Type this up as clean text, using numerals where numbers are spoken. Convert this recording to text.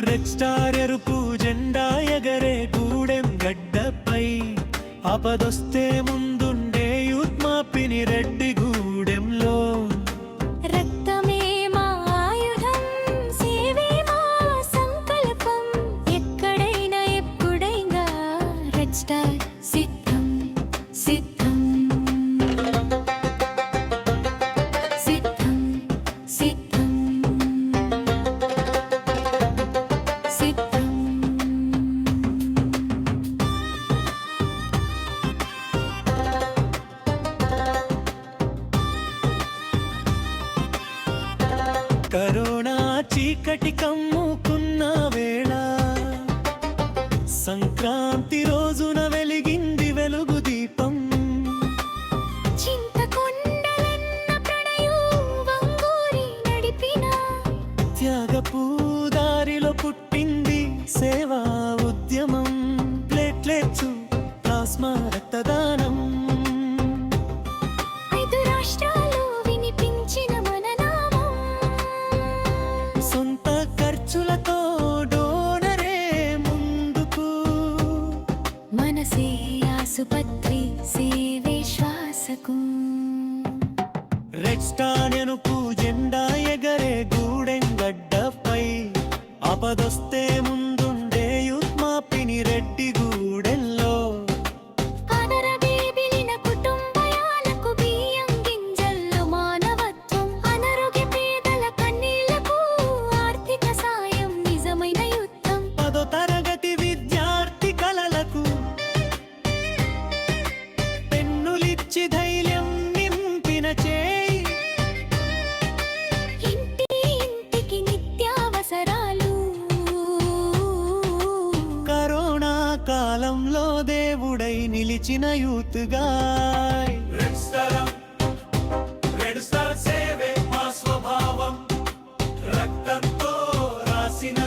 Red star ఎరుపు జెండా ఎగరే గూడెం గడ్డపై ఆపదొస్తే ముందుండే యూత్ మాపిని రెడ్డి గూడెంలో. రక్తమే మా ఆయుధం, సేవే మా సంకల్పం, ఎక్కడైనా ఎప్పుడైనా రెడ్ స్టార్ సిద్ధం సిద్ధం సిద్ధం సిద్ధం సిద్ధం. కరోనా చీకటి కమ్ముకున్న వేళ సంక్రాంతి రోజున వెలిగింది వెలుగు దీపం. చింతకొండలన్న ప్రణయం వంగూరి నడిపిన త్యాగపు దారిలో పుట్టింది సేవా ఉద్యమం. ప్లేట్లెట్స్ ప్లాస్మా రక్తదానం 5 రాష్ట్రాలు వినిపించిన మన నామం. సొంత ఖర్చులతో డోనరే ముందుకు. మనసే ఆసుపత్రి, సేవే శ్వాసకు. రెడ్ స్టార్ ఎనుపు జెండా ఎగరే గూడెం గడ్డపై ఆపదొస్తే ముందుండే యూత్ మాపిని రెడ్డి గూడెంలో. అదరబేబిలిన కుటుంబయాలకు బియ్యం గింజల్లో మానవత్వం, అనారోగ్య పేదల కన్నీళ్లకు ఆర్థిక సాయం నిజమైన యుద్ధం. 10వ తరగతి విద్యార్థి కలలకు పెన్నులిచ్చి ధైర్యం నింపిన చేయి. ఇంటి ఇంటికి నిత్యావసరాలు. కరోనా కాలంలో దేవుడై నిలిచిన యూత్ గాయ్. రెడ్ స్టార్ సేవే మా స్వభావం, రక్తంతో రాసిన